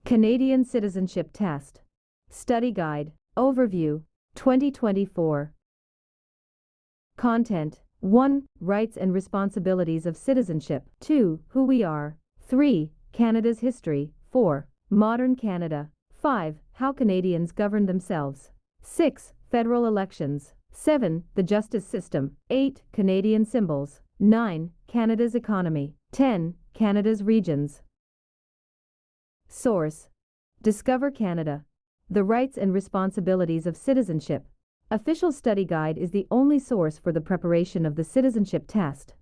Canadian Citizenship Test. Study Guide. Overview. 2024. Content. 1. Rights and responsibilities of citizenship. 2. Who we are. 3. Canada's history. 4. Modern Canada. 5. How Canadians govern themselves. 6. Federal elections. 7. The justice system. 8. Canadian symbols. 9. Canada's economy. 10. Canada's regions. Source. Discover Canada. The Rights and Responsibilities of Citizenship. Official Study Guide is the only source for the preparation of the citizenship test.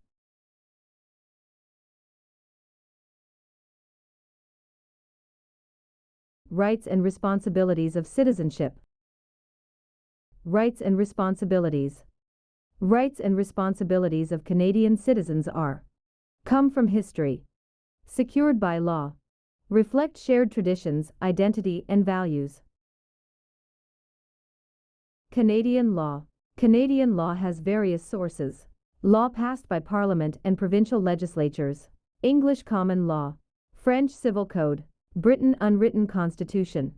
Rights and Responsibilities of Citizenship. Rights and Responsibilities. Rights and responsibilities of Canadian citizens are: come from history, secured by law, reflect shared traditions, identity, and values. Canadian law. Canadian law has various sources: law passed by Parliament and provincial legislatures, English common law, French civil code, Britain unwritten constitution.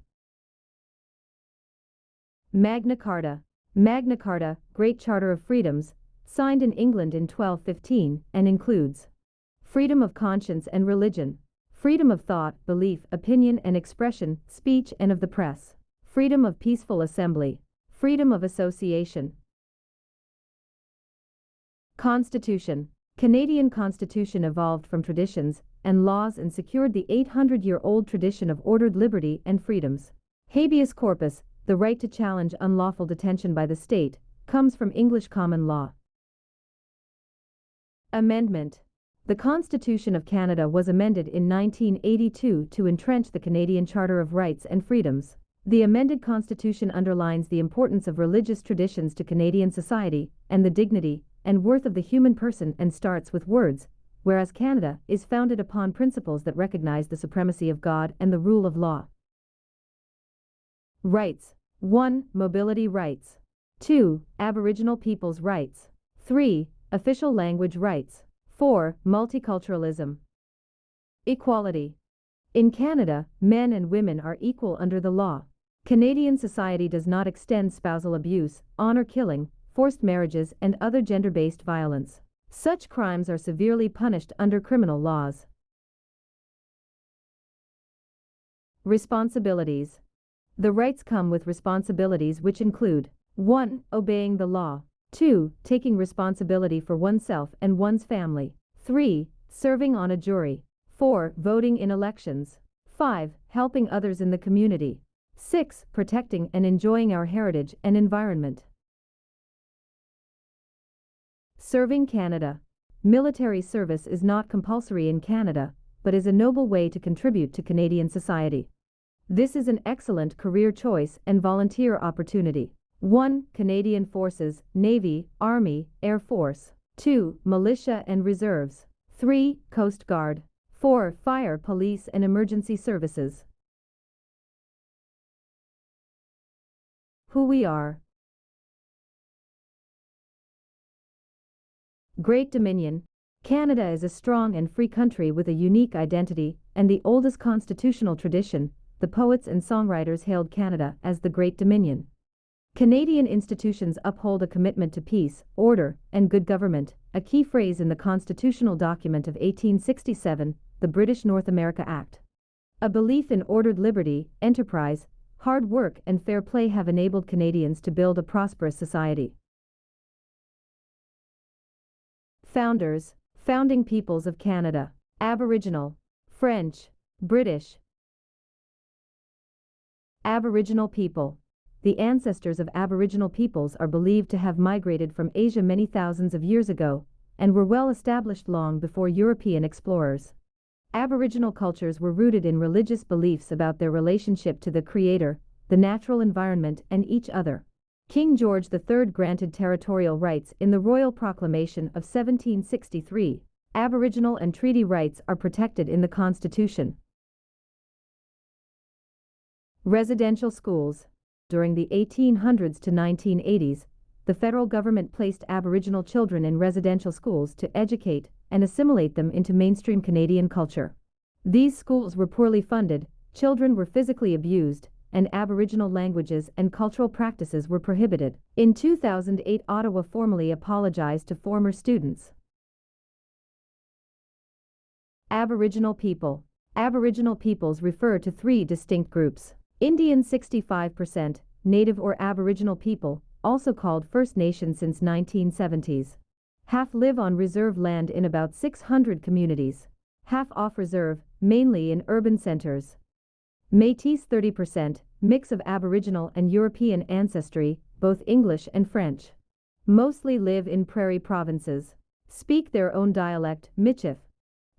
Magna Carta. Magna Carta, Great Charter of Freedoms, signed in England in 1215, and includes freedom of conscience and religion, freedom of thought, belief, opinion and expression, speech and of the press, freedom of peaceful assembly, freedom of association. Constitution. Canadian Constitution evolved from traditions and laws and secured the 800-year-old tradition of ordered liberty and freedoms. Habeas corpus, the right to challenge unlawful detention by the state, comes from English common law. Amendment. The Constitution of Canada was amended in 1982 to entrench the Canadian Charter of Rights and Freedoms. The amended Constitution underlines the importance of religious traditions to Canadian society and the dignity and worth of the human person, and starts with words, whereas Canada is founded upon principles that recognize the supremacy of God and the rule of law. Rights. 1. Mobility rights. 2. Aboriginal peoples' rights. 3. Official language rights. 4. Multiculturalism. Equality. In Canada, men and women are equal under the law. Canadian society does not extend spousal abuse, honor killing, forced marriages, and other gender-based violence. Such crimes are severely punished under criminal laws. Responsibilities. The rights come with responsibilities which include: 1. Obeying the law. 2. Taking responsibility for oneself and one's family. 3. Serving on a jury. 4. Voting in elections. 5. Helping others in the community. 6. Protecting and enjoying our heritage and environment. Serving Canada. Military service is not compulsory in Canada, but is a noble way to contribute to Canadian society. This is an excellent career choice and volunteer opportunity. 1. Canadian Forces, Navy, Army, Air Force. 2. Militia and Reserves. 3. Coast Guard. 4. Fire, Police and Emergency Services. Who we are. Great Dominion. Canada is a strong and free country with a unique identity and the oldest constitutional tradition. The poets and songwriters hailed Canada as the Great Dominion. Canadian institutions uphold a commitment to peace, order, and good government, a key phrase in the constitutional document of 1867, the British North America Act. A belief in ordered liberty, enterprise, hard work, and fair play have enabled Canadians to build a prosperous society. Founders. Founding peoples of Canada. Aboriginal. French. British. Aboriginal people. The ancestors of Aboriginal peoples are believed to have migrated from Asia many thousands of years ago, and were well established long before European explorers. Aboriginal cultures were rooted in religious beliefs about their relationship to the Creator, the natural environment, and each other. King George III granted territorial rights in the Royal Proclamation of 1763. Aboriginal and treaty rights are protected in the Constitution. Residential schools. During the 1800s to 1980s, the federal government placed Aboriginal children in residential schools to educate and assimilate them into mainstream Canadian culture. These schools were poorly funded, children were physically abused, and Aboriginal languages and cultural practices were prohibited. In 2008, Ottawa formally apologized to former students. Aboriginal people. Aboriginal peoples refer to three distinct groups. Indian 65%, Native or Aboriginal people, also called First Nation since 1970s. Half live on reserve land in about 600 communities. Half off reserve, mainly in urban centers. Métis 30%, mix of Aboriginal and European ancestry, both English and French. Mostly live in prairie provinces. Speak their own dialect, Michif.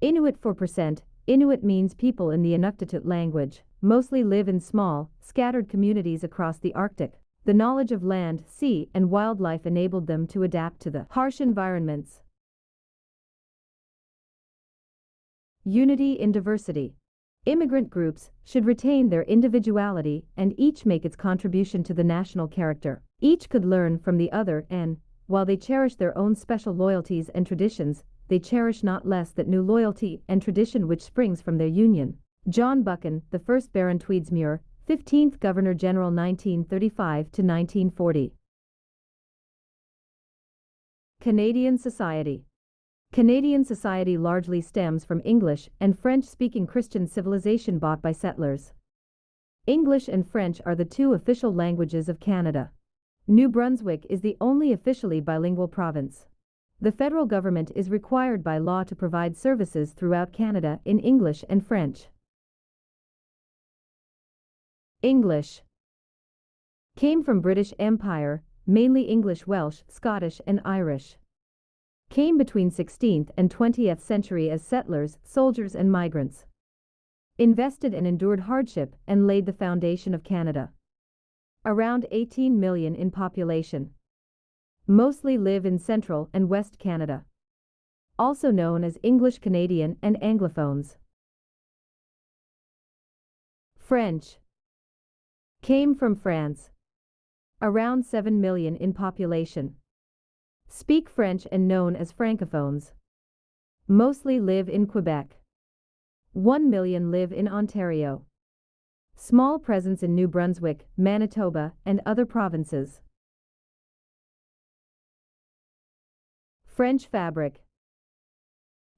Inuit 4%, Inuit means people in the Inuktitut language, mostly live in small, scattered communities across the Arctic. The knowledge of land, sea, and wildlife enabled them to adapt to the harsh environments. Unity in diversity. Immigrant groups should retain their individuality and each make its contribution to the national character. Each could learn from the other and, while they cherish their own special loyalties and traditions, they cherish not less that new loyalty and tradition which springs from their union. John Buchan, the 1st Baron Tweedsmuir, 15th Governor-General 1935 to 1940. Canadian society. Canadian society largely stems from English and French-speaking Christian civilization brought by settlers. English and French are the two official languages of Canada. New Brunswick is the only officially bilingual province. The federal government is required by law to provide services throughout Canada in English and French. English came from British Empire, mainly English, Welsh, Scottish, and Irish. Came between 16th and 20th century as settlers, soldiers, and migrants. Invested and endured hardship and laid the foundation of Canada. Around 18 million in population. Mostly live in Central and West Canada. Also known as English Canadian and Anglophones. French came from France. Around 7 million in population. Speak French and known as Francophones. Mostly live in Quebec. 1 million live in Ontario. Small presence in New Brunswick, Manitoba, and other provinces. French fabric.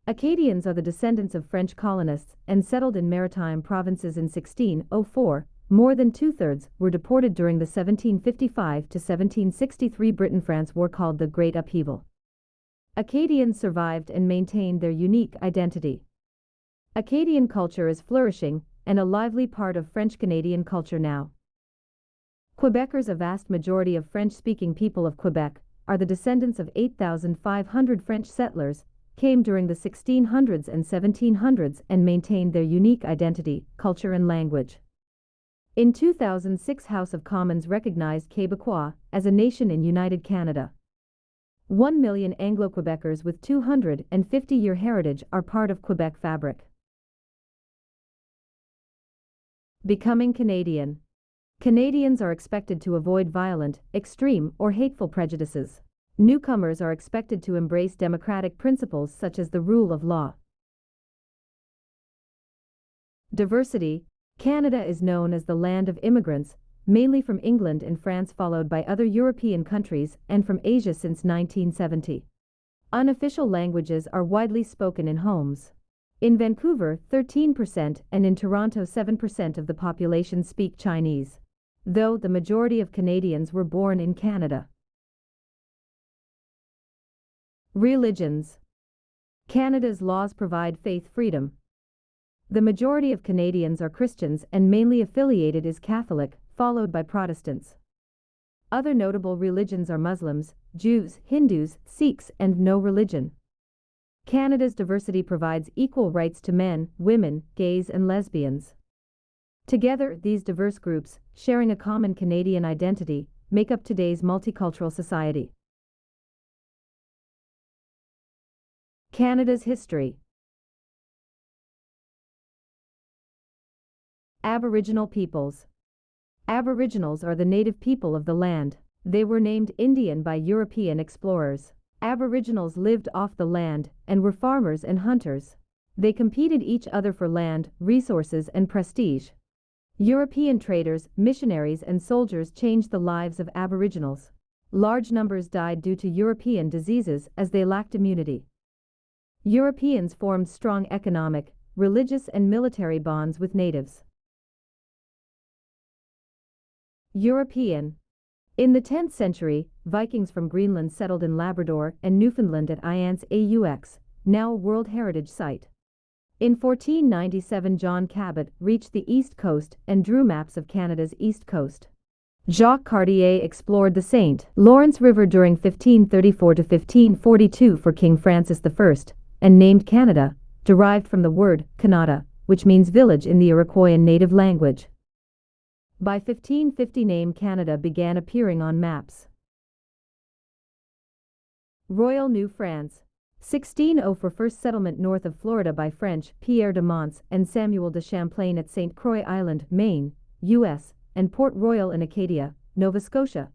Acadians are the descendants of French colonists and settled in maritime provinces in 1604. More than two-thirds were deported during the 1755 to 1763 Britain-France War called the Great Upheaval. Acadians survived and maintained their unique identity. Acadian culture is flourishing and a lively part of French-Canadian culture now. Quebecers, a vast majority of French-speaking people of Quebec, are the descendants of 8,500 French settlers, came during the 1600s and 1700s and maintained their unique identity, culture and language. In 2006, House of Commons recognized Quebecois as a nation in United Canada. 1 million Anglo-Quebecers with 250-year heritage are part of Quebec fabric. Becoming Canadian. Canadians are expected to avoid violent, extreme, or hateful prejudices. Newcomers are expected to embrace democratic principles such as the rule of law. Diversity. Canada is known as the land of immigrants, mainly from England and France, followed by other European countries, and from Asia since 1970. Unofficial languages are widely spoken in homes. In Vancouver, 13%, and in Toronto, 7% of the population speak Chinese, though the majority of Canadians were born in Canada. Religions. Canada's laws provide faith freedom. The majority of Canadians are Christians and mainly affiliated is Catholic, followed by Protestants. Other notable religions are Muslims, Jews, Hindus, Sikhs, and no religion. Canada's diversity provides equal rights to men, women, gays, and lesbians. Together, these diverse groups, sharing a common Canadian identity, make up today's multicultural society. Canada's history. Aboriginal peoples. Aboriginals are the native people of the land. They were named Indian by European explorers. Aboriginals lived off the land and were farmers and hunters. They competed each other for land, resources, and prestige. European traders, missionaries and soldiers changed the lives of Aboriginals. Large numbers died due to European diseases as they lacked immunity. Europeans formed strong economic, religious and military bonds with natives. European. In the 10th century, Vikings from Greenland settled in Labrador and Newfoundland at Ince Aux, now a World Heritage Site. In 1497 John Cabot reached the east coast and drew maps of Canada's east coast. Jacques Cartier explored the St. Lawrence River during 1534 to 1542 for King Francis I, and named Canada, derived from the word Canada, which means village in the Iroquoian native language. By 1550 name Canada began appearing on maps. Royal New France. 1600 for first settlement north of Florida by French Pierre de Monts and Samuel de Champlain at St. Croix Island, Maine, U.S., and Port Royal in Acadia, Nova Scotia.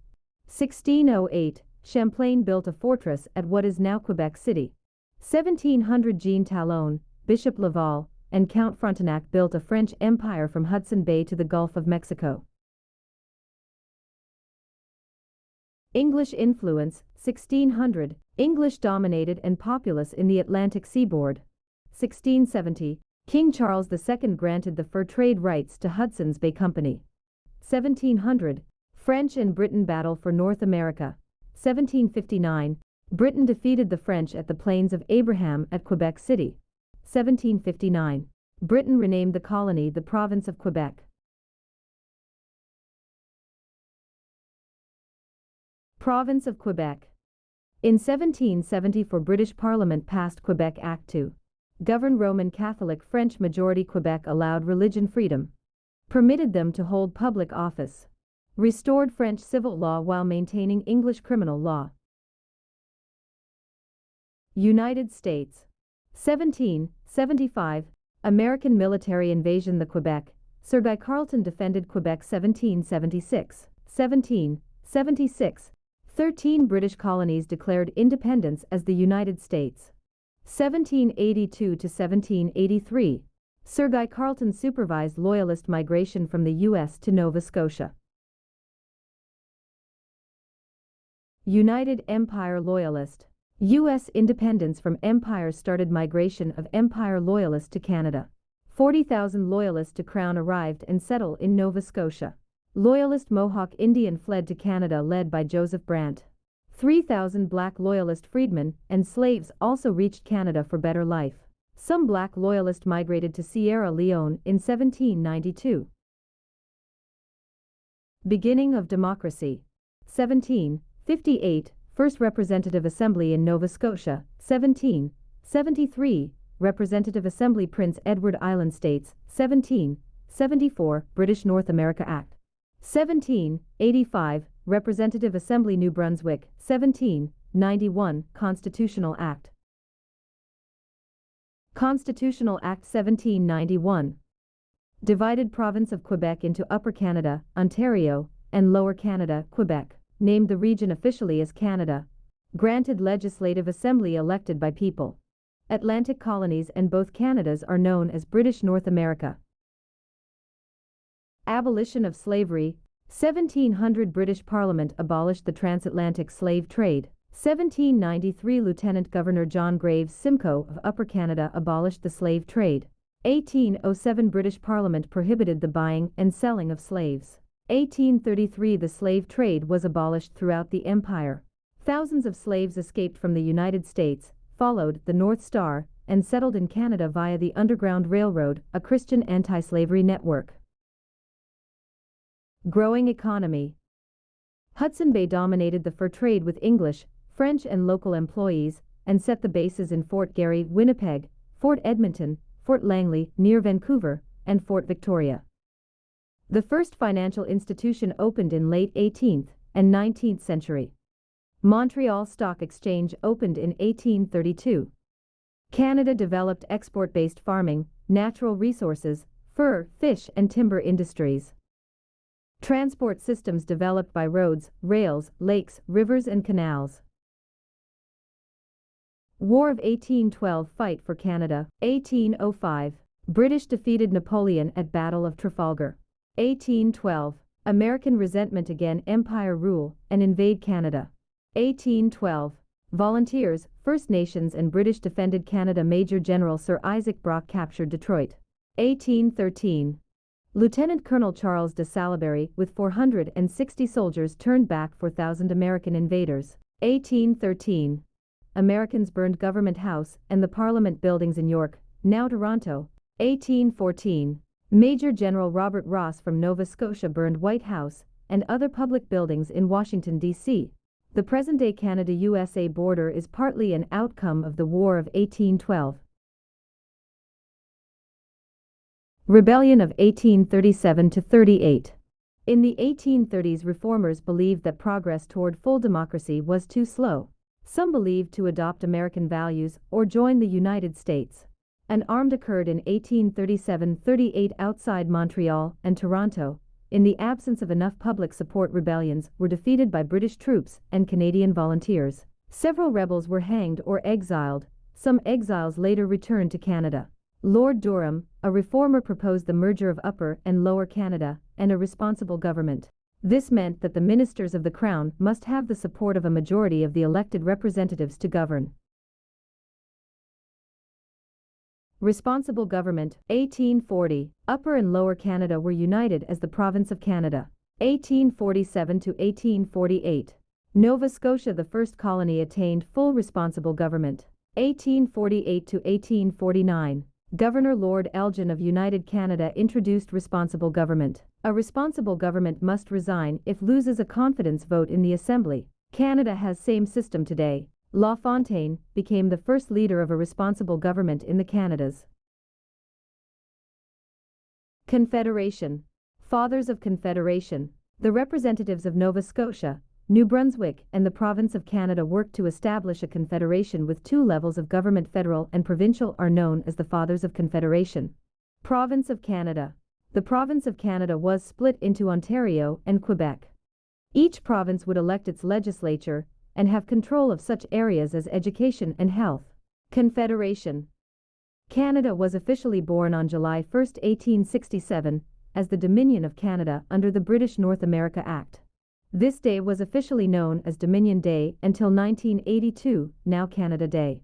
1608, Champlain built a fortress at what is now Quebec City. 1700 Jean Talon, Bishop Laval, and Count Frontenac built a French empire from Hudson Bay to the Gulf of Mexico. English influence, 1600, English dominated and populous in the Atlantic seaboard. 1670, King Charles II granted the fur trade rights to Hudson's Bay Company. 1700, French and Britain battle for North America. 1759, Britain defeated the French at the Plains of Abraham at Quebec City. 1759, Britain renamed the colony the Province of Quebec. Province of Quebec. In 1774 British Parliament passed Quebec Act to govern Roman Catholic French majority. Quebec allowed religion freedom, permitted them to hold public office, restored French civil law while maintaining English criminal law. United States. 1775, American military invasion. The Quebec, Sir Guy Carleton defended Quebec. 1776, 1776, 13 British colonies declared independence as the United States. 1782 to 1783, Sir Guy Carleton supervised Loyalist migration from the U.S. to Nova Scotia. United Empire Loyalist. U.S. independence from empire started migration of Empire Loyalists to Canada. 40,000 Loyalists to Crown arrived and settled in Nova Scotia. Loyalist Mohawk Indian fled to Canada led by Joseph Brant. 3,000 Black Loyalist freedmen and slaves also reached Canada for better life. Some Black Loyalists migrated to Sierra Leone in 1792. Beginning of democracy. 1758, First Representative Assembly in Nova Scotia. 1773, Representative Assembly Prince Edward Island States. 1774, British North America Act. 1785, Representative Assembly New Brunswick. 1791, Constitutional Act. Constitutional Act 1791. Divided Province of Quebec into Upper Canada, Ontario, and Lower Canada, Quebec. Named the region officially as Canada. Granted Legislative Assembly elected by people. Atlantic colonies and both Canadas are known as British North America. Abolition of slavery. 1700 British Parliament abolished the transatlantic slave trade. 1793 Lieutenant Governor John Graves Simcoe of Upper Canada abolished the slave trade. 1807 British Parliament prohibited the buying and selling of slaves. 1833 The slave trade was abolished throughout the empire. Thousands of slaves escaped from the United States, followed the North Star, and settled in Canada via the Underground Railroad, a Christian anti-slavery network. Growing economy. Hudson Bay dominated the fur trade with English, French and local employees, and set the bases in Fort Garry, Winnipeg, Fort Edmonton, Fort Langley, near Vancouver, and Fort Victoria. The first financial institution opened in late 18th and 19th century. Montreal Stock Exchange opened in 1832. Canada developed export-based farming, natural resources, fur, fish and timber industries. Transport systems developed by roads, rails, lakes, rivers and canals. War of 1812 Fight for Canada, 1805. British defeated Napoleon at Battle of Trafalgar. 1812. American resentment again Empire rule and invade Canada. 1812. Volunteers, First Nations and British defended Canada. Major General Sir Isaac Brock captured Detroit. 1813. Lieutenant Colonel Charles de Salaberry with 460 soldiers turned back 4,000 American invaders. 1813. Americans burned Government House and the Parliament buildings in York, now Toronto. 1814. Major General Robert Ross from Nova Scotia burned White House and other public buildings in Washington, D.C. The present-day Canada-USA border is partly an outcome of the War of 1812. Rebellion of 1837–38. In the 1830s, reformers believed that progress toward full democracy was too slow. Some believed to adopt American values or join the United States. An armed occurred in 1837–38 outside Montreal and Toronto. In the absence of enough public support, rebellions were defeated by British troops and Canadian volunteers. Several rebels were hanged or exiled. Some exiles later returned to Canada. Lord Durham, a reformer, proposed the merger of Upper and Lower Canada and a responsible government. This meant that the ministers of the Crown must have the support of a majority of the elected representatives to govern. Responsible government. 1840. Upper and Lower Canada were united as the Province of Canada. 1847–1848. Nova Scotia, the first colony, attained full responsible government. 1848–1849. Governor Lord Elgin of United Canada introduced responsible government. A responsible government must resign if loses a confidence vote in the Assembly. Canada has same system today. La Fontaine became the first leader of a responsible government in the Canadas. Confederation. Fathers of Confederation. The representatives of Nova Scotia, New Brunswick, and the Province of Canada worked to establish a confederation with two levels of government. Federal and provincial are known as the Fathers of Confederation. Province of Canada. The Province of Canada was split into Ontario and Quebec. Each province would elect its legislature and have control of such areas as education and health. Confederation. Canada was officially born on July 1, 1867, as the Dominion of Canada under the British North America Act. This day was officially known as Dominion Day until 1982, now Canada Day.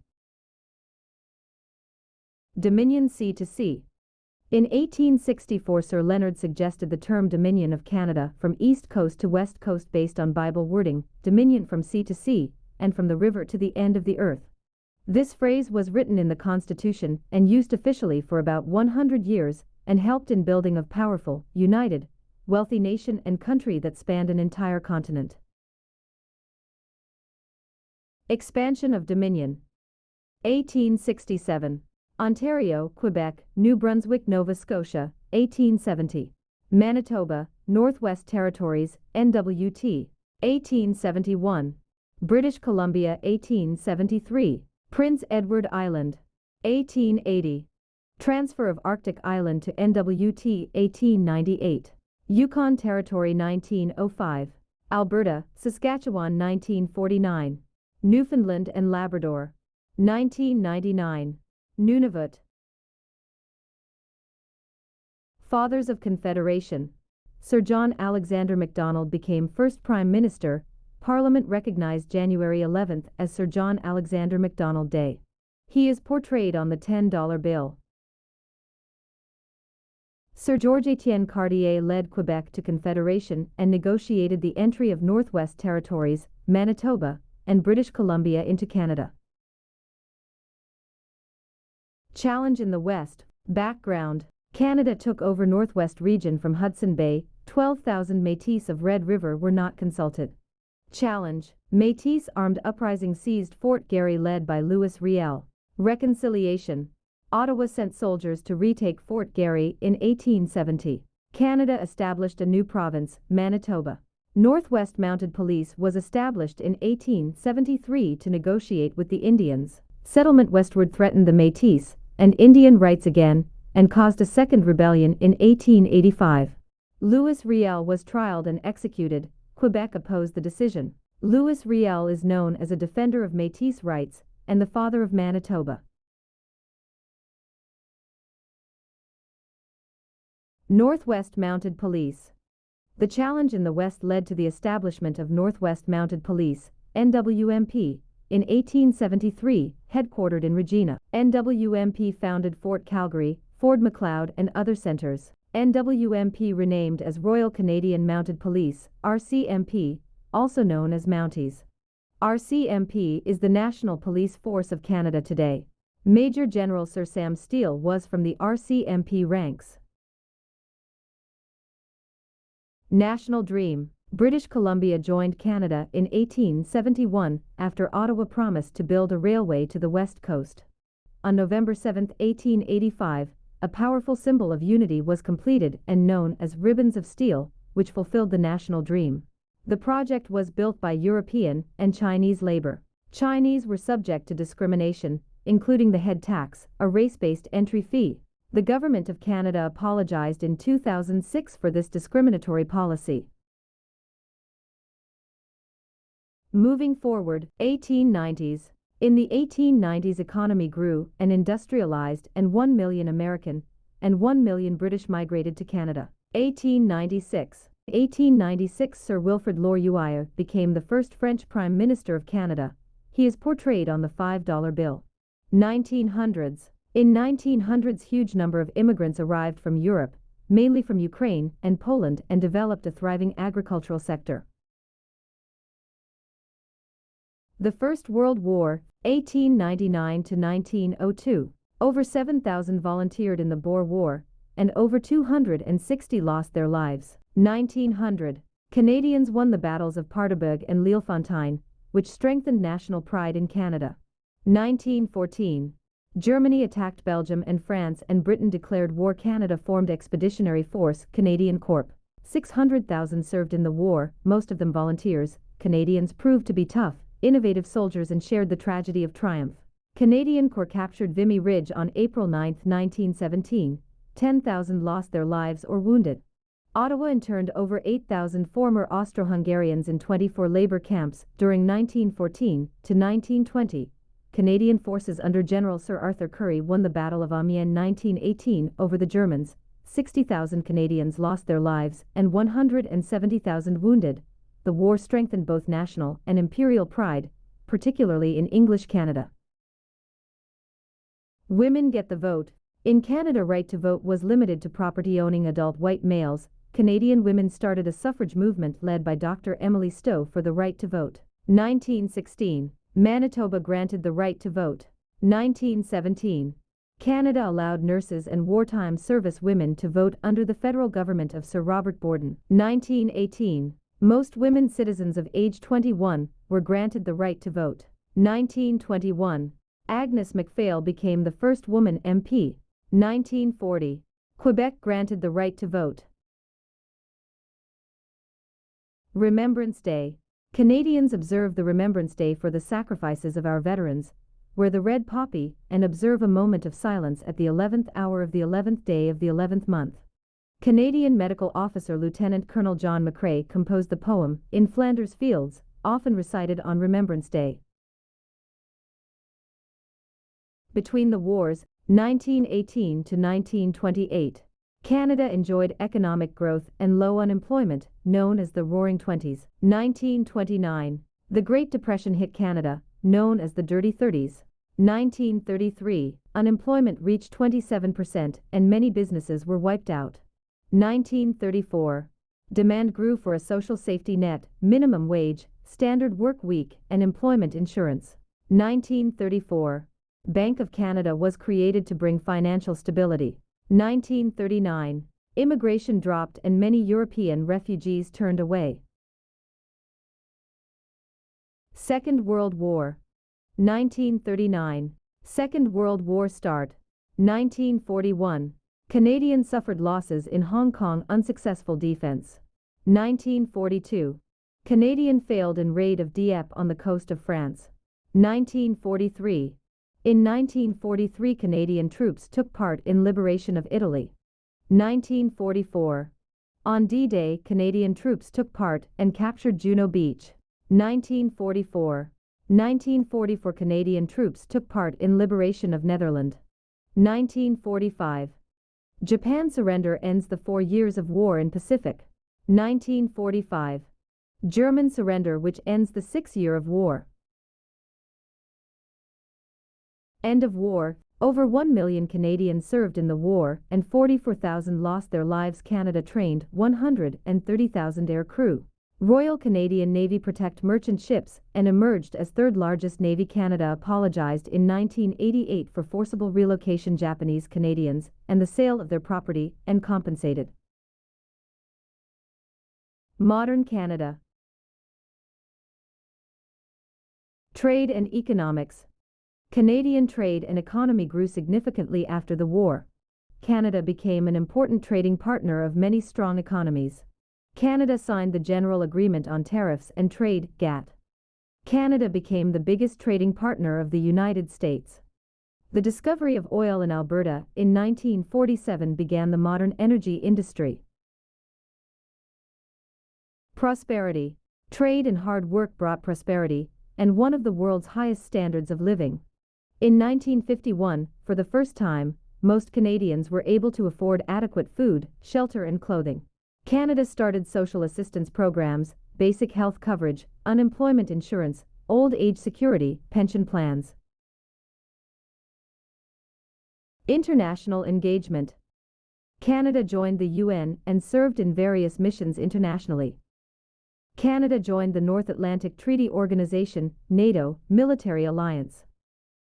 Dominion Sea to Sea. In 1864, Sir Leonard suggested the term Dominion of Canada from East Coast to West Coast based on Bible wording, dominion from sea to sea, and from the river to the end of the earth. This phrase was written in the Constitution and used officially for about 100 years and helped in building of powerful, united, wealthy nation and country that spanned an entire continent. Expansion of Dominion. 1867. Ontario, Quebec, New Brunswick, Nova Scotia, 1870. Manitoba, Northwest Territories, NWT, 1871. British Columbia, 1873. Prince Edward Island, 1880. Transfer of Arctic Island to NWT, 1898. Yukon Territory, 1905. Alberta, Saskatchewan, 1949. Newfoundland and Labrador, 1999. Nunavut. Fathers of Confederation. Sir John Alexander Macdonald became first Prime Minister. Parliament recognized January 11th as Sir John Alexander Macdonald Day. He is portrayed on the $10 bill. Sir George Etienne Cartier led Quebec to Confederation and negotiated the entry of Northwest Territories, Manitoba, and British Columbia into Canada. Challenge in the West. Background. Canada took over Northwest region from Hudson Bay. 12,000 Métis of Red River were not consulted. Challenge. Métis armed uprising seized Fort Garry led by Louis Riel. Reconciliation. Ottawa sent soldiers to retake Fort Garry in 1870. Canada established a new province, Manitoba. Northwest Mounted Police was established in 1873 to negotiate with the Indians. Settlement westward threatened the Métis and Indian rights again, and caused a second rebellion in 1885. Louis Riel was trialed and executed. Quebec opposed the decision. Louis Riel is known as a defender of Métis rights and the father of Manitoba. Northwest Mounted Police. The challenge in the West led to the establishment of Northwest Mounted Police, NWMP, in 1873, headquartered in Regina. NWMP founded Fort Calgary, Fort Macleod, and other centers. NWMP renamed as Royal Canadian Mounted Police, RCMP, also known as Mounties. RCMP is the national police force of Canada today. Major General Sir Sam Steele was from the RCMP ranks. National Dream. British Columbia joined Canada in 1871 after Ottawa promised to build a railway to the west coast. On November 7, 1885, a powerful symbol of unity was completed and known as Ribbons of Steel, which fulfilled the national dream. The project was built by European and Chinese labor. Chinese were subject to discrimination, including the head tax, a race-based entry fee. The Government of Canada apologized in 2006 for this discriminatory policy. Moving forward, 1890s. In the 1890s, economy grew and industrialized, and 1 million American and 1 million British migrated to Canada. 1896, Sir Wilfrid Laurier became the first French Prime Minister of Canada. He is portrayed on the $5 bill. 1900s. In 1900s, huge number of immigrants arrived from Europe, mainly from Ukraine and Poland, and developed a thriving agricultural sector. The First World War, 1899 to 1902. Over 7,000 volunteered in the Boer War, and over 260 lost their lives. 1900. Canadians won the battles of Paardeberg and Leeuwfontein, which strengthened national pride in Canada. 1914. Germany attacked Belgium and France, and Britain declared war. Canada formed Expeditionary Force, Canadian Corps. 600,000 served in the war, most of them volunteers. Canadians proved to be tough, innovative soldiers and shared the tragedy of triumph. Canadian Corps captured Vimy Ridge on April 9, 1917. 10,000 lost their lives or wounded. Ottawa interned over 8,000 former Austro-Hungarians in 24 labor camps during 1914 to 1920. Canadian forces under General Sir Arthur Currie won the Battle of Amiens 1918 over the Germans. 60,000 Canadians lost their lives and 170,000 wounded. The war strengthened both national and imperial pride, particularly in English Canada. Women get the vote. In Canada, right to vote was limited to property-owning adult white males. Canadian women started a suffrage movement led by Dr. Emily Stowe for the right to vote. 1916. Manitoba granted the right to vote. 1917. Canada allowed nurses and wartime service women to vote under the federal government of Sir Robert Borden. 1918. Most women citizens of age 21 were granted the right to vote. 1921. Agnes MacPhail became the first woman MP. 1940. Quebec granted the right to vote. Remembrance Day. Canadians observe the Remembrance Day for the sacrifices of our veterans, wear the red poppy, and observe a moment of silence at the 11th hour of the 11th day of the 11th month. Canadian medical officer Lieutenant Colonel John McCrae composed the poem, In Flanders Fields, often recited on Remembrance Day. Between the wars, 1918 to 1928. Canada enjoyed economic growth and low unemployment, known as the Roaring Twenties. 1929. The Great Depression hit Canada, known as the Dirty Thirties. 1933. Unemployment reached 27% and many businesses were wiped out. 1934. Demand grew for a social safety net, minimum wage, standard work week, and employment insurance. 1934. Bank of Canada was created to bring financial stability. 1939. Immigration dropped and many European refugees turned away. Second World War. 1939. Second World War start. 1941. Canadians suffered losses in Hong Kong, unsuccessful defense. 1942. Canadian failed in raid of Dieppe on the coast of France. 1943. In 1943, Canadian troops took part in liberation of Italy. 1944. On D-Day, Canadian troops took part and captured Juno Beach. 1944. 1944, Canadian troops took part in liberation of Netherlands. 1945. Japan surrender ends the 4 years of war in Pacific. 1945. German surrender which ends the 6th year of war. End of war. Over 1 million Canadians served in the war and 44,000 lost their lives. Canada trained 130,000 air crew. Royal Canadian Navy protect merchant ships and emerged as third largest navy. Canada apologized in 1988 for forcible relocation Japanese Canadians and the sale of their property and compensated. Modern Canada. Trade and economics. Canadian trade and economy grew significantly after the war. Canada became an important trading partner of many strong economies. Canada signed the General Agreement on Tariffs and Trade, GATT. Canada became the biggest trading partner of the United States. The discovery of oil in Alberta in 1947 began the modern energy industry. Prosperity. Trade and hard work brought prosperity and one of the world's highest standards of living. In 1951, for the first time, most Canadians were able to afford adequate food, shelter and clothing. Canada started social assistance programs, basic health coverage, unemployment insurance, old age security, pension plans. International engagement. Canada joined the UN and served in various missions internationally. Canada joined the North Atlantic Treaty Organization, NATO, military alliance.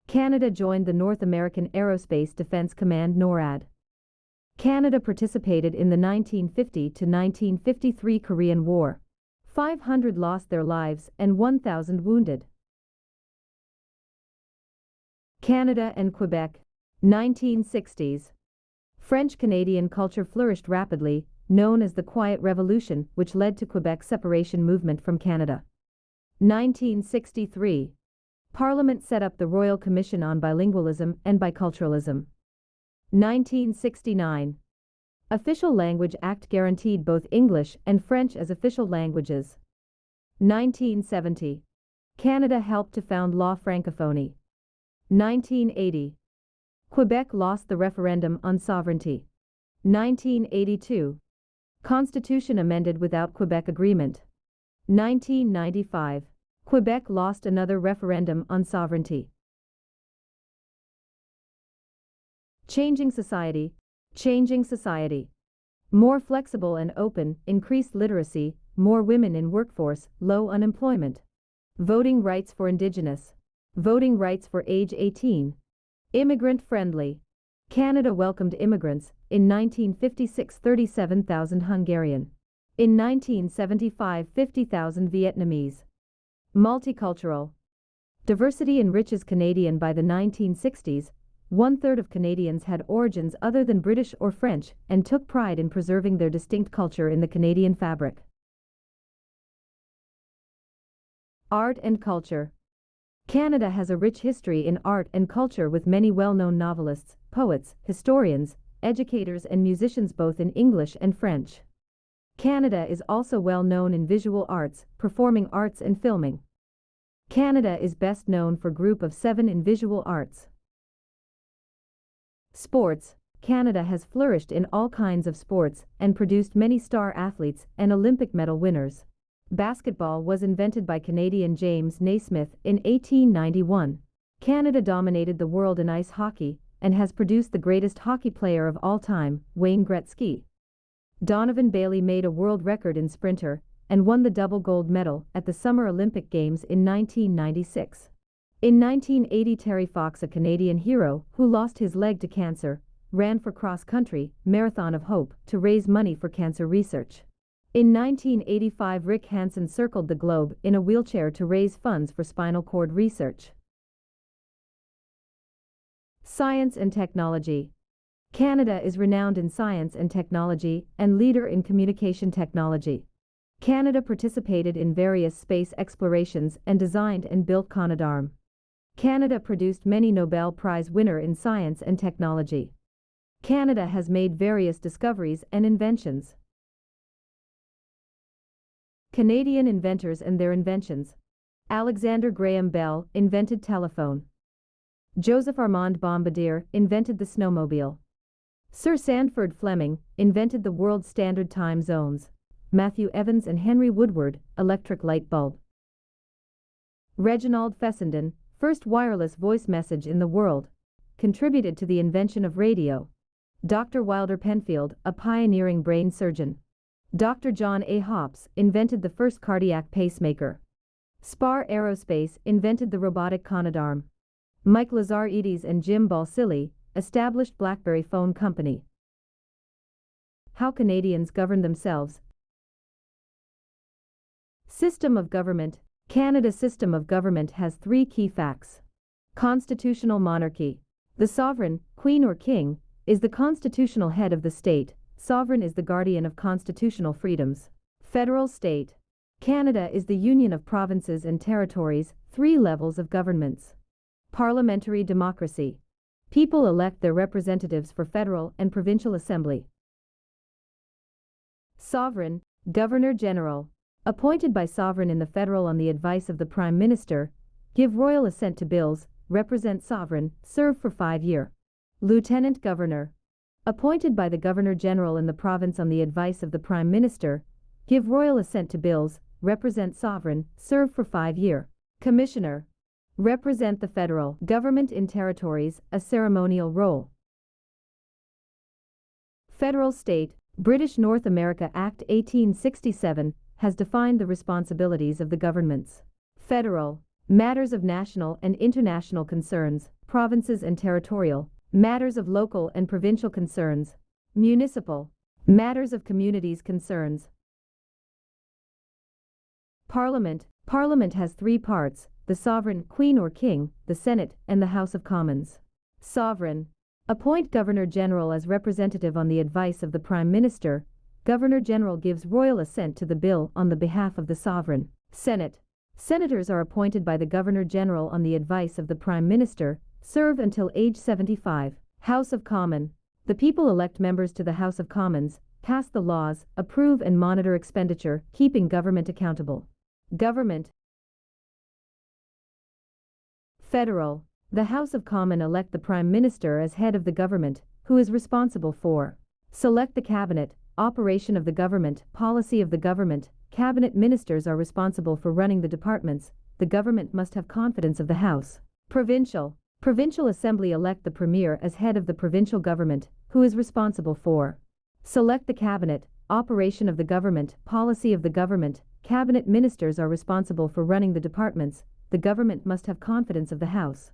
Canada joined the North American Aerospace Defense Command NORAD. Canada participated in the 1950 to 1953 Korean War. 500 lost their lives and 1,000 wounded. Canada and Quebec. 1960s. French-Canadian culture flourished rapidly, known as the Quiet Revolution, which led to Quebec's separation movement from Canada. 1963. Parliament set up the Royal Commission on Bilingualism and Biculturalism. 1969. Official Language Act guaranteed both English and French as official languages. 1970. Canada helped to found La Francophonie. 1980. Quebec lost the referendum on sovereignty. 1982. Constitution amended without Quebec agreement. 1995. Quebec lost another referendum on sovereignty. Changing society. Changing society. More flexible and open, increased literacy, more women in workforce, low unemployment. Voting rights for Indigenous. Voting rights for age 18. Immigrant-friendly. Canada welcomed immigrants. In 1956, 37,000 Hungarian. In 1975, 50,000 Vietnamese. Multicultural. Diversity enriches Canadian. By the 1960s, 1/3 of Canadians had origins other than British or French and took pride in preserving their distinct culture in the Canadian fabric. Art and culture. Canada has a rich history in art and culture with many well-known novelists, poets, historians, educators and musicians both in English and French. Canada is also well known in visual arts, performing arts and filming. Canada is best known for Group of 7 in visual arts. Sports. Canada has flourished in all kinds of sports and produced many star athletes and Olympic medal winners. Basketball was invented by Canadian James Naismith in 1891. Canada dominated the world in ice hockey and has produced the greatest hockey player of all time, Wayne Gretzky. Donovan Bailey made a world record in sprinter and won the double gold medal at the Summer Olympic Games in 1996. In 1980, Terry Fox, a Canadian hero who lost his leg to cancer, ran for cross-country Marathon of Hope to raise money for cancer research. In 1985, Rick Hansen circled the globe in a wheelchair to raise funds for spinal cord research. Science and technology. Canada is renowned in science and technology and leader in communication technology. Canada participated in various space explorations and designed and built Canadarm. Canada produced many Nobel Prize winner in science and technology. Canada has made various discoveries and inventions. Canadian inventors and their inventions. Alexander Graham Bell invented telephone. Joseph Armand Bombardier invented the snowmobile. Sir Sandford Fleming invented the world standard time zones. Matthew Evans and Henry Woodward, electric light bulb. Reginald Fessenden, first wireless voice message in the world, contributed to the invention of radio. Dr. Wilder Penfield, a pioneering brain surgeon. Dr. John A. Hopps invented the first cardiac pacemaker. Spar Aerospace invented the robotic Canadarm. Mike Lazaridis and Jim Balsillie established BlackBerry Phone Company. How Canadians govern themselves. System of government. Canada's system of government has three key facts. Constitutional monarchy. The sovereign, queen or king, is the constitutional head of the state. Sovereign is the guardian of constitutional freedoms. Federal state. Canada is the union of provinces and territories, three levels of governments. Parliamentary democracy. People elect their representatives for federal and provincial assembly. Sovereign, Governor-General. Appointed by sovereign in the federal on the advice of the Prime Minister, give royal assent to bills, represent sovereign, serve for 5 years. Lieutenant Governor. Appointed by the Governor-General in the province on the advice of the Prime Minister, give royal assent to bills, represent sovereign, serve for 5 years. Commissioner. Represent the federal government in territories, a ceremonial role. Federal state. British North America Act 1867 has defined the responsibilities of the governments. Federal. Matters of national and international concerns, provinces and territorial. Matters of local and provincial concerns. Municipal. Matters of communities' concerns. Parliament. Parliament has three parts: the sovereign, queen or king, the Senate, and the House of Commons. Sovereign. Appoint Governor-General as representative on the advice of the Prime Minister. Governor-General gives royal assent to the bill on the behalf of the sovereign. Senate. Senators are appointed by the Governor-General on the advice of the Prime Minister, serve until age 75. House of Commons. The people elect members to the House of Commons, pass the laws, approve and monitor expenditure, keeping government accountable. Government. Federal. The House of Commons elect the Prime Minister as head of the government, who is responsible for select the cabinet, operation of the government, policy of the government. Cabinet ministers are responsible for running the departments. The government must have confidence of the House. Provincial. Provincial Assembly elect the Premier as head of the provincial government, who is responsible for select the cabinet, operation of the government, policy of the government. Cabinet ministers are responsible for running the departments. The government must have confidence of the House.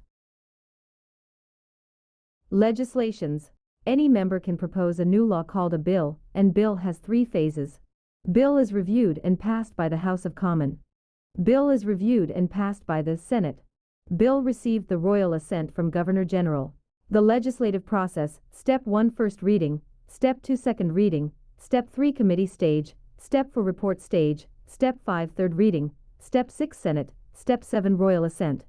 Legislations. Any member can propose a new law called a bill, and bill has three phases. Bill is reviewed and passed by the House of Commons. Bill is reviewed and passed by the Senate. Bill received the royal assent from Governor-General. The legislative process: Step 1 First reading, Step 2 Second reading, Step 3 Committee stage, Step 4 Report stage, Step 5 Third reading, Step 6 Senate, Step 7 Royal assent.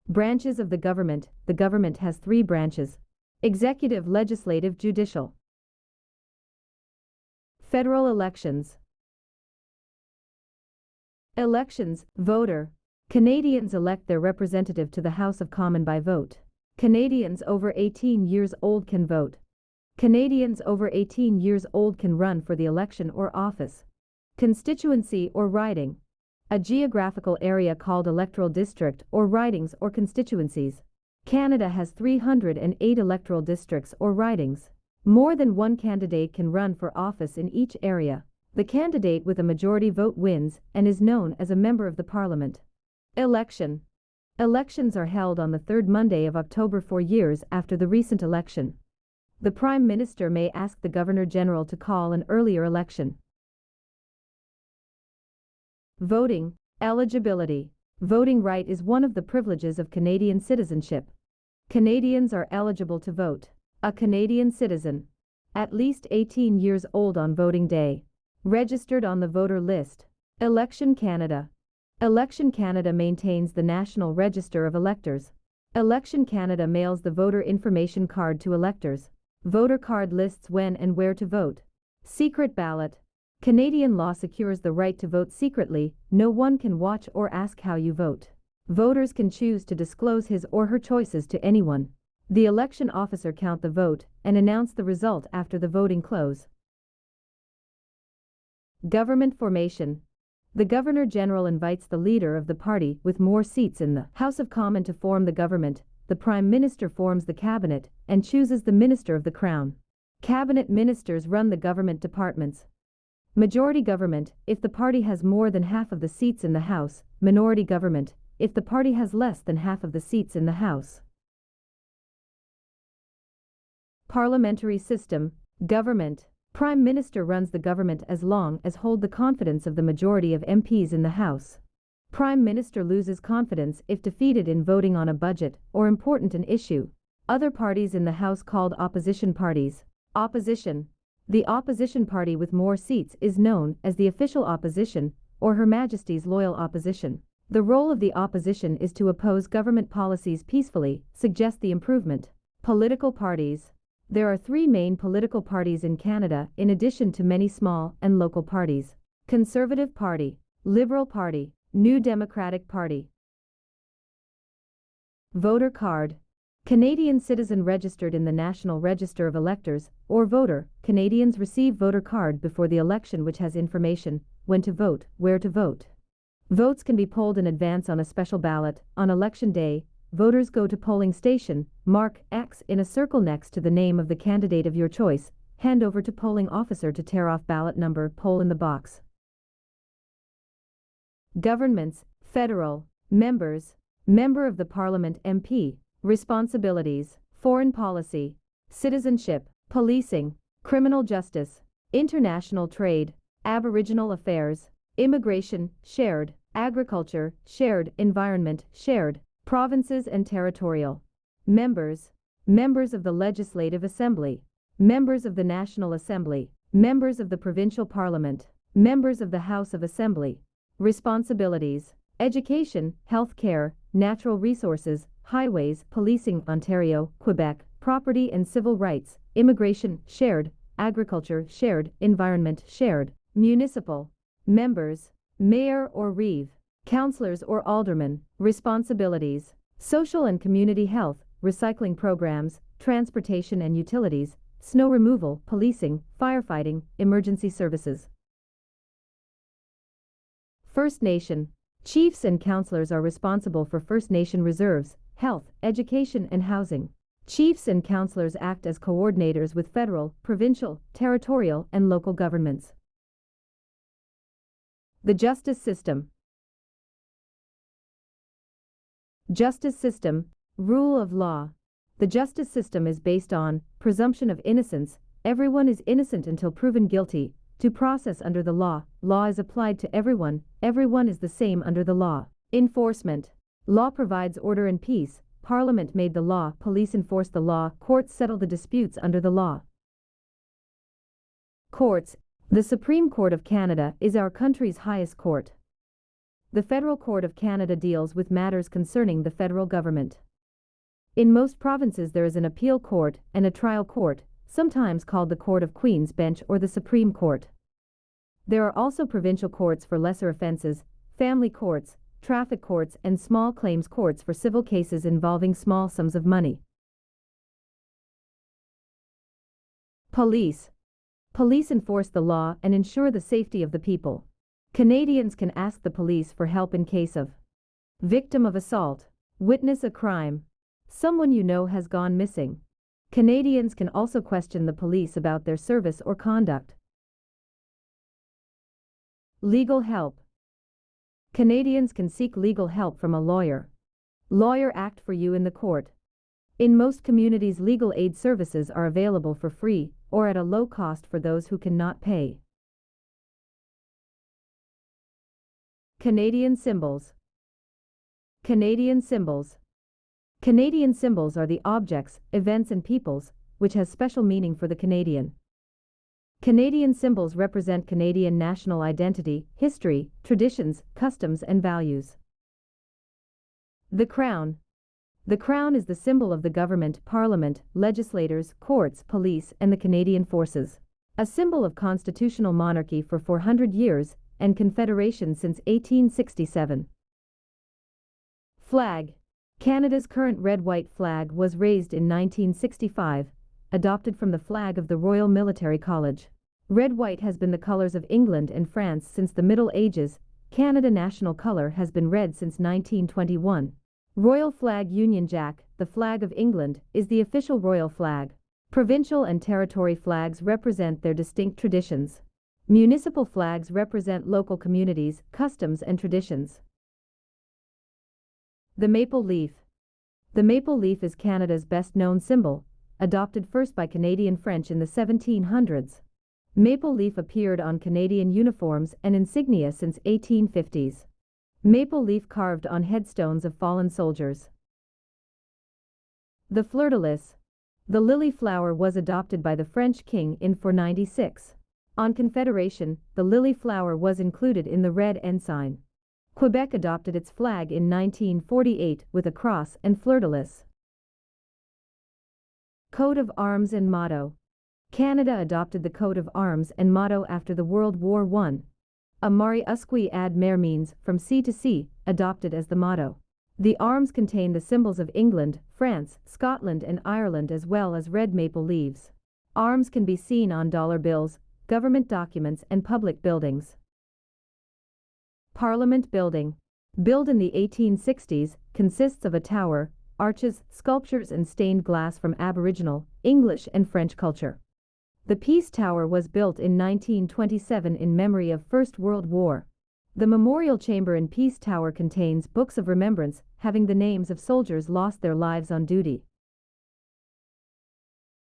Branches of the government. The government has three branches: executive, legislative, judicial. Federal elections. Elections. Voter. Canadians elect their representative to the House of Commons by vote. Canadians over 18 years old can vote. Canadians over 18 years old can run for the election or office. Constituency or riding. A geographical area called electoral district or ridings or constituencies. Canada has 308 electoral districts or ridings. More than one candidate can run for office in each area. The candidate with a majority vote wins and is known as a member of the Parliament. Election. Elections are held on the third Monday of October 4 years after the recent election. The Prime Minister may ask the Governor-General to call an earlier election. Voting. Eligibility. Voting right is one of the privileges of Canadian citizenship. Canadians are eligible to vote. A Canadian citizen. At least 18 years old on voting day. Registered on the voter list. Election Canada. Election Canada maintains the National Register of Electors. Election Canada mails the voter information card to electors. Voter card lists when and where to vote. Secret ballot. Canadian law secures the right to vote secretly. No one can watch or ask how you vote. Voters can choose to disclose his or her choices to anyone. The election officer count the vote and announce the result after the voting close. Government formation. The Governor-General invites the leader of the party with more seats in the House of Commons to form the government. The Prime Minister forms the cabinet and chooses the Minister of the Crown. Cabinet ministers run the government departments. Majority government, if the party has more than half of the seats in the House. Minority government, if the party has less than half of the seats in the House. Parliamentary system. Government. Prime Minister runs the government as long as hold the confidence of the majority of MPs in the House. Prime Minister loses confidence if defeated in voting on a budget or important an issue. Other parties in the House called opposition parties. Opposition. The opposition party with more seats is known as the official opposition or Her Majesty's loyal opposition. The role of the opposition is to oppose government policies peacefully, suggest the improvement. Political parties. There are three main political parties in Canada in addition to many small and local parties. Conservative Party, Liberal Party, New Democratic Party. Voter card. Canadian citizen registered in the National Register of Electors, or voter. Canadians receive voter card before the election which has information, when to vote, where to vote. Votes can be polled in advance on a special ballot. On election day, voters go to polling station, mark X in a circle next to the name of the candidate of your choice, hand over to polling officer to tear off ballot number, poll in the box. Governments, federal, members, Member of the Parliament MP, responsibilities, foreign policy, citizenship, policing, criminal justice, international trade, Aboriginal affairs, immigration, shared, agriculture, shared, environment, shared, provinces and territorial. Members, members of the Legislative Assembly, members of the National Assembly, members of the Provincial Parliament, members of the House of Assembly. Responsibilities, education, health care, natural resources, highways, policing, Ontario, Quebec, property and civil rights, immigration, shared, agriculture, shared, environment, shared, municipal. Members, mayor or reeve, councillors or aldermen. Responsibilities, social and community health, recycling programs, transportation and utilities, snow removal, policing, firefighting, emergency services. First Nation. Chiefs and councillors are responsible for First Nation reserves, health, education and housing. Chiefs and councillors act as coordinators with federal, provincial, territorial and local governments. The justice system. Justice system, rule of law. The justice system is based on presumption of innocence. Everyone is innocent until proven guilty. To process under the law, law is applied to everyone. Everyone is the same under the law. Enforcement. Law provides order and peace. Parliament made the law. Police enforce the law. Courts settle the disputes under the law. Courts. The Supreme Court of Canada is our country's highest court. The Federal Court of Canada deals with matters concerning the federal government. In most provinces there is an appeal court and a trial court, sometimes called the Court of Queen's Bench or the Supreme Court. There are also provincial courts for lesser offences, family courts, traffic courts and small claims courts for civil cases involving small sums of money. Police. Police enforce the law and ensure the safety of the people. Canadians can ask the police for help in case of victim of assault, witness a crime, someone you know has gone missing. Canadians can also question the police about their service or conduct. Legal help. Canadians can seek legal help from a lawyer. Lawyer act for you in the court. In most communities, legal aid services are available for free or at a low cost for those who cannot pay. Canadian symbols. Canadian symbols. Canadian symbols are the objects, events and peoples, which has special meaning for the Canadian. Canadian symbols represent Canadian national identity, history, traditions, customs and values. The Crown. The Crown is the symbol of the government, parliament, legislators, courts, police and the Canadian forces. A symbol of constitutional monarchy for 400 years and confederation since 1867. Flag. Canada's current red-white flag was raised in 1965, adopted from the flag of the Royal Military College. Red-white has been the colors of England and France since the Middle Ages. Canada national color has been red since 1921. Royal Flag Union Jack, the flag of England, is the official royal flag. Provincial and territory flags represent their distinct traditions. Municipal flags represent local communities, customs and traditions. The maple leaf. The maple leaf is Canada's best-known symbol, adopted first by Canadian French in the 1700s. Maple leaf appeared on Canadian uniforms and insignia since 1850s. Maple leaf carved on headstones of fallen soldiers. The fleur-de-lis. The lily flower was adopted by the French king in 496. On Confederation, the lily flower was included in the red ensign. Quebec adopted its flag in 1948 with a cross and fleur-de-lis. Coat of arms and motto. Canada adopted the coat of arms and motto after the World War I. Amari usque ad mer means, from sea to sea, adopted as the motto. The arms contain the symbols of England, France, Scotland and Ireland as well as red maple leaves. Arms can be seen on dollar bills, government documents and public buildings. Parliament Building. Built in the 1860s, consists of a tower, arches, sculptures and stained glass from Aboriginal, English and French culture. The Peace Tower was built in 1927 in memory of First World War. The memorial chamber in Peace Tower contains books of remembrance, having the names of soldiers lost their lives on duty.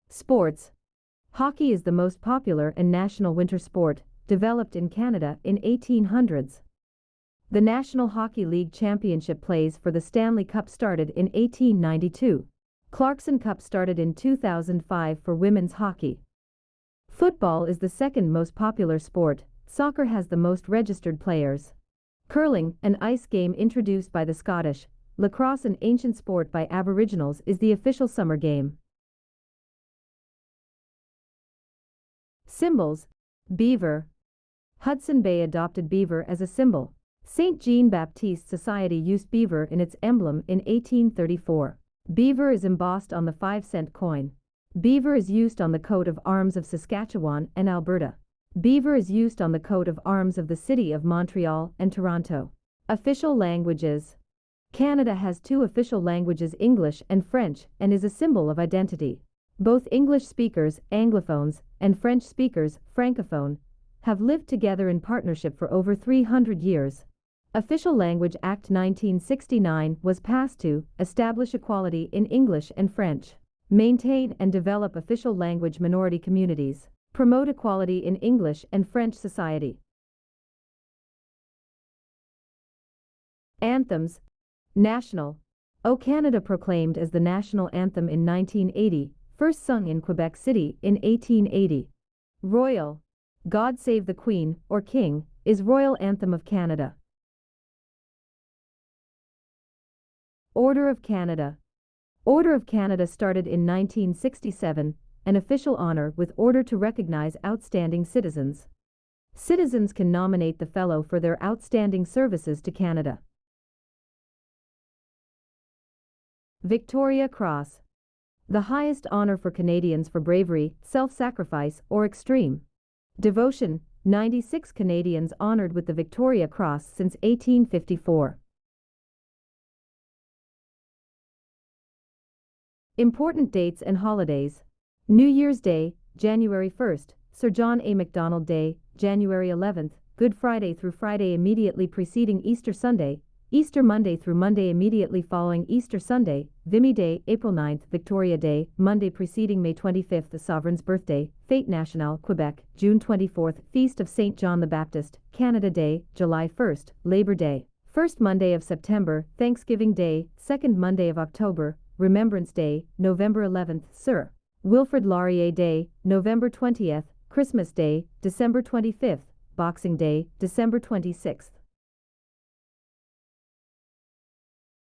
Sports. Hockey is the most popular and national winter sport, developed in Canada in 1800s. The National Hockey League Championship plays for the Stanley Cup started in 1892. Clarkson Cup started in 2005 for women's hockey. Football is the second most popular sport. Soccer has the most registered players. Curling, an ice game introduced by the Scottish, lacrosse, an ancient sport by Aboriginals, is the official summer game. Symbols. Beaver. Hudson Bay adopted beaver as a symbol. St. Jean-Baptiste Society used beaver in its emblem in 1834. Beaver is embossed on the 5-cent coin. Beaver is used on the coat of arms of Saskatchewan and Alberta. Beaver is used on the coat of arms of the city of Montreal and Toronto. Official languages. Canada has two official languages, English and French, and is a symbol of identity. Both English speakers, Anglophones, and French speakers, Francophone, have lived together in partnership for over 300 years. Official Language Act 1969 was passed to establish equality in English and French. Maintain and develop official language minority communities. Promote equality in English and French society. Anthems. National. O Canada proclaimed as the national anthem in 1980, first sung in Quebec City in 1880. Royal. God Save the Queen, or King, is royal anthem of Canada. Order of Canada. Order of Canada started in 1967, an official honor with order to recognize outstanding citizens. Citizens can nominate the fellow for their outstanding services to Canada. Victoria Cross. The highest honor for Canadians for bravery, self-sacrifice, or extreme devotion. 96 Canadians honored with the Victoria Cross since 1854. Important dates and holidays. New Year's Day, January 1st, Sir John A. Macdonald Day, January 11th, Good Friday through Friday immediately preceding Easter Sunday, Easter Monday through Monday immediately following Easter Sunday, Vimy Day, April 9th, Victoria Day, Monday preceding May 25th, the Sovereign's Birthday, Fête Nationale, Quebec, June 24th, Feast of St. John the Baptist, Canada Day, July 1st, Labor Day, First Monday of September, Thanksgiving Day, Second Monday of October, Remembrance Day, November 11th, Sir Wilfrid Laurier Day, November 20th, Christmas Day, December 25th, Boxing Day, December 26th.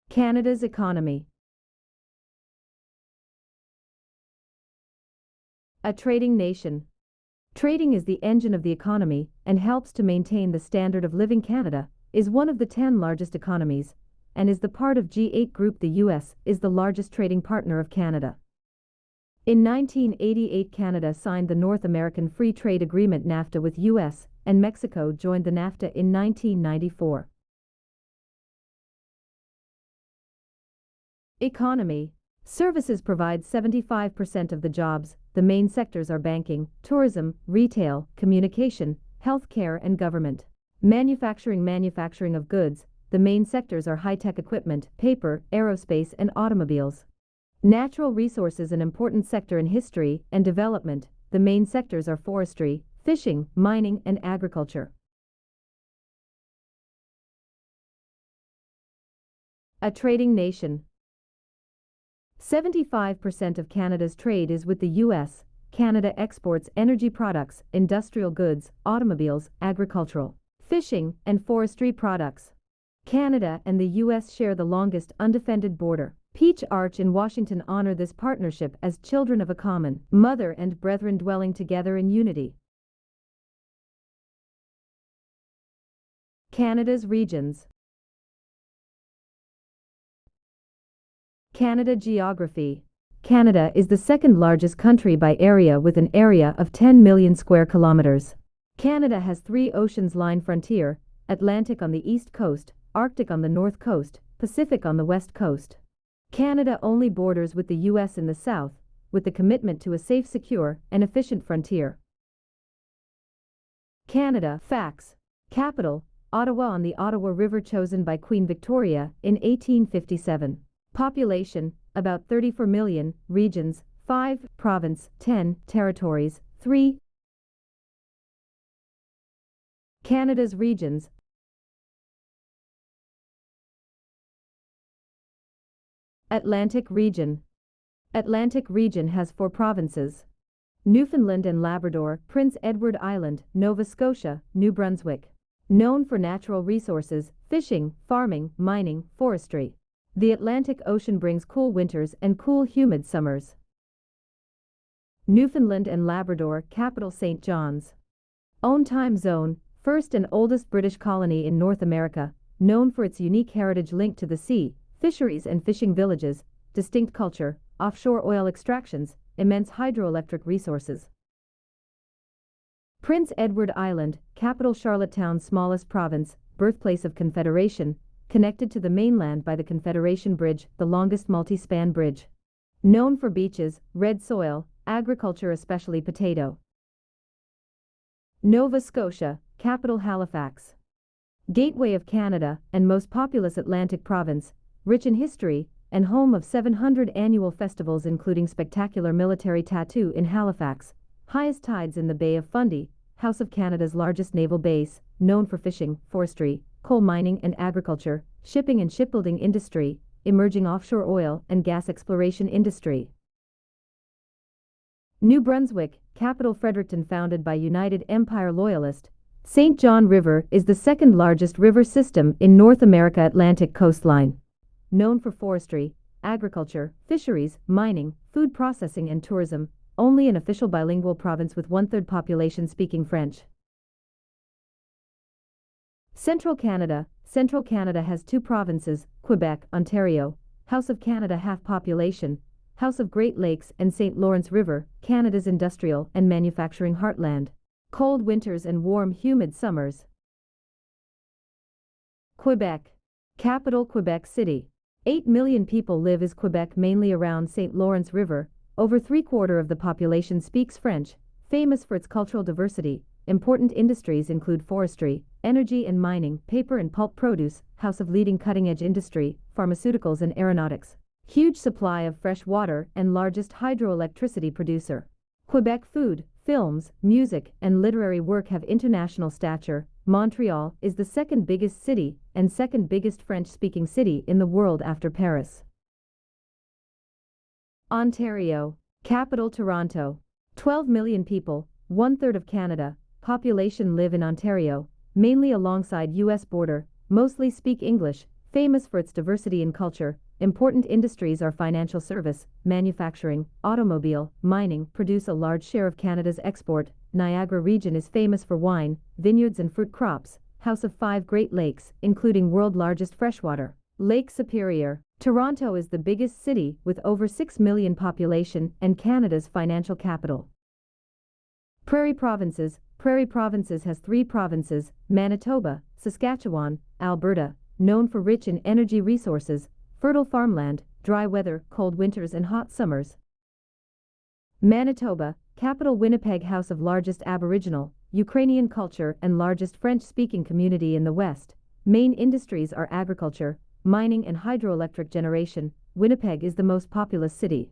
Canada's economy. A trading nation. Trading is the engine of the economy and helps to maintain the standard of living. Canada is one of the 10 largest economies, and is the part of G8 Group. The U.S. is the largest trading partner of Canada. In 1988, Canada signed the North American Free Trade Agreement NAFTA with U.S., and Mexico joined the NAFTA in 1994. Economy. Services provide 75% of the jobs. The main sectors are banking, tourism, retail, communication, healthcare, and government. Manufacturing of goods. The main sectors are high-tech equipment, paper, aerospace, and automobiles. Natural resources, an important sector in history and development. The main sectors are forestry, fishing, mining, and agriculture. A trading nation. 75% of Canada's trade is with the U.S. Canada exports energy products, industrial goods, automobiles, agricultural, fishing, and forestry products. Canada and the U.S. share the longest undefended border. Peach Arch in Washington honor this partnership as children of a common mother and brethren dwelling together in unity. Canada's regions. Canada geography. Canada is the second largest country by area with an area of 10 million square kilometers. Canada has 3 oceans line frontier: Atlantic on the east coast, Arctic on the north coast, Pacific on the west coast. Canada only borders with the U.S. in the south, with the commitment to a safe, secure, and efficient frontier. Canada facts. Capital: Ottawa on the Ottawa River, chosen by Queen Victoria in 1857. Population: about 34 million. Regions: 5. Province: 10. Territories: 3. Canada's regions. Atlantic region. Atlantic region has 4 provinces: Newfoundland and Labrador, Prince Edward Island, Nova Scotia, New Brunswick. Known for natural resources, fishing, farming, mining, forestry. The Atlantic Ocean brings cool winters and cool, humid summers. Newfoundland and Labrador, capital St. John's. Own time zone, first and oldest British colony in North America, known for its unique heritage linked to the sea, fisheries and fishing villages, distinct culture, offshore oil extractions, immense hydroelectric resources. Prince Edward Island, capital Charlottetown, smallest province, birthplace of Confederation, connected to the mainland by the Confederation Bridge, the longest multi-span bridge. Known for beaches, red soil, agriculture, especially potato. Nova Scotia, capital Halifax. Gateway of Canada and most populous Atlantic province, rich in history, and home of 700 annual festivals including spectacular military tattoo in Halifax, highest tides in the Bay of Fundy, house of Canada's largest naval base, known for fishing, forestry, coal mining and agriculture, shipping and shipbuilding industry, emerging offshore oil and gas exploration industry. New Brunswick, capital Fredericton, founded by United Empire Loyalist. St. John River is the second largest river system in North America. Atlantic coastline. Known for forestry, agriculture, fisheries, mining, food processing and tourism, only an official bilingual province with 1/3 population speaking French. Central Canada. Central Canada has 2 provinces, Quebec, Ontario, House of Canada, half population, House of Great Lakes and St. Lawrence River, Canada's industrial and manufacturing heartland. Cold winters and warm, humid summers. Quebec. Capital Quebec City. 8 million people live in Quebec, mainly around St. Lawrence River. Over 3/4 of the population speaks French, famous for its cultural diversity. Important industries include forestry, energy and mining, paper and pulp produce, house of leading cutting-edge industry, pharmaceuticals and aeronautics. Huge supply of fresh water and largest hydroelectricity producer. Quebec food, films, music, and literary work have international stature. Montreal is the second biggest city and second biggest French-speaking city in the world after Paris. Ontario. Capital Toronto. 12 million people, 1/3 of Canada, population live in Ontario, mainly alongside U.S. border, mostly speak English, famous for its diversity in culture. Important industries are financial service, manufacturing, automobile, mining, produce a large share of Canada's export. Niagara region is famous for wine, vineyards and fruit crops, house of 5 Great Lakes, including world largest freshwater. Lake Superior. Toronto is the biggest city with over 6 million population and Canada's financial capital. Prairie Provinces. Prairie Provinces has 3 provinces, Manitoba, Saskatchewan, Alberta, known for rich in energy resources, fertile farmland, dry weather, cold winters and hot summers. Manitoba, capital Winnipeg, house of largest Aboriginal, Ukrainian culture and largest French-speaking community in the West. Main industries are agriculture, mining and hydroelectric generation. Winnipeg is the most populous city.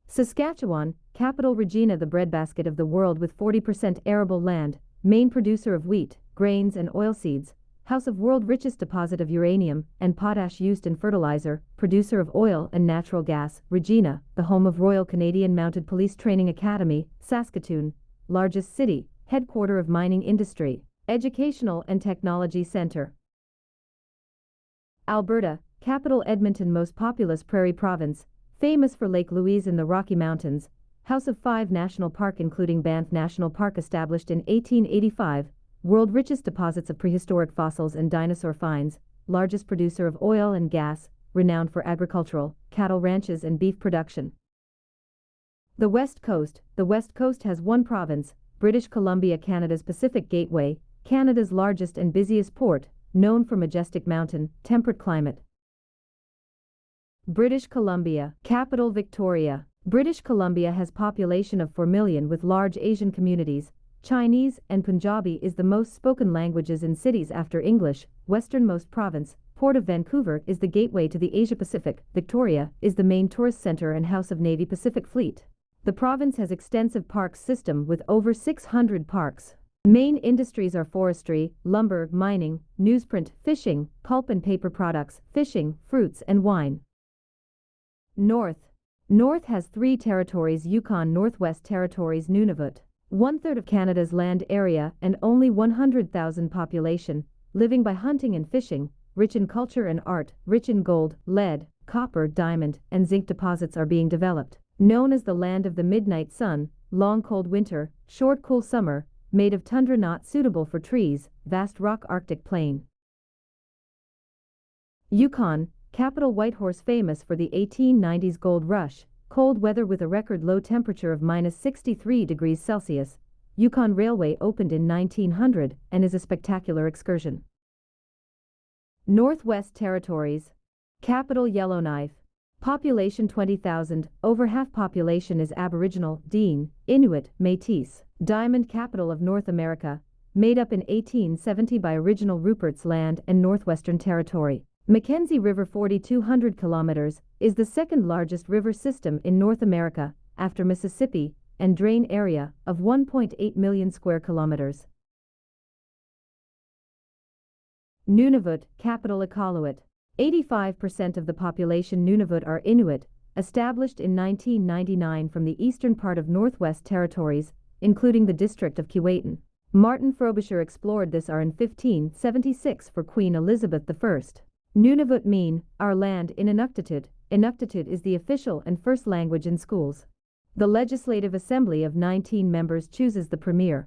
Saskatchewan, capital Regina, the breadbasket of the world with 40% arable land, main producer of wheat, grains and oilseeds, house of world richest deposit of uranium and potash used in fertilizer, producer of oil and natural gas. Regina, the home of Royal Canadian Mounted Police Training Academy. Saskatoon, largest city, headquarter of mining industry, educational and technology center. Alberta, capital Edmonton, most populous Prairie Province, famous for Lake Louise in the Rocky Mountains, house of 5 national park including Banff National Park established in 1885, world richest deposits of prehistoric fossils and dinosaur finds, largest producer of oil and gas, renowned for agricultural, cattle ranches and beef production. The West Coast. The West Coast has 1 province, British Columbia, Canada's Pacific Gateway, Canada's largest and busiest port, known for majestic mountain, temperate climate. British Columbia, capital Victoria. British Columbia has population of 4 million with large Asian communities. Chinese and Punjabi is the most spoken languages in cities after English. Westernmost province, Port of Vancouver is the gateway to the Asia-Pacific. Victoria is the main tourist center and house of Navy Pacific Fleet. The province has extensive parks system with over 600 parks. Main industries are forestry, lumber, mining, newsprint, fishing, pulp and paper products, fishing, fruits and wine. North. North has 3 territories: Yukon, Northwest Territories, Nunavut. 1/3 of Canada's land area and only 100,000 population, living by hunting and fishing, rich in culture and art, rich in gold, lead, copper, diamond, and zinc deposits are being developed. Known as the land of the midnight sun, long cold winter, short cool summer, made of tundra not suitable for trees, vast rock Arctic plain. Yukon, capital Whitehorse, famous for the 1890s gold rush, cold weather with a record low temperature of -63 degrees Celsius. Yukon Railway opened in 1900 and is a spectacular excursion. Northwest Territories. Capital Yellowknife. Population 20,000, over half population is Aboriginal, Dene, Inuit, Métis. Diamond capital of North America, made up in 1870 by original Rupert's Land and Northwestern Territory. Mackenzie River, 4,200 kilometers, is the second largest river system in North America, after Mississippi, and drain area of 1.8 million square kilometers. Nunavut, capital Iqaluit. 85% of the population Nunavut are Inuit, established in 1999 from the eastern part of Northwest Territories, including the district of Keewatin. Martin Frobisher explored this in 1576 for Queen Elizabeth I. Nunavut mean, our land in Inuktitut. Inuktitut is the official and first language in schools. The Legislative Assembly of 19 members chooses the Premier.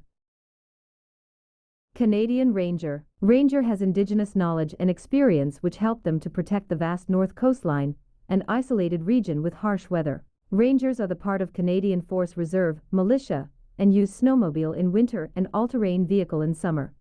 Canadian Ranger. Ranger has Indigenous knowledge and experience which help them to protect the vast north coastline, an isolated region with harsh weather. Rangers are the part of Canadian Force Reserve, militia, and use snowmobile in winter and all-terrain vehicle in summer.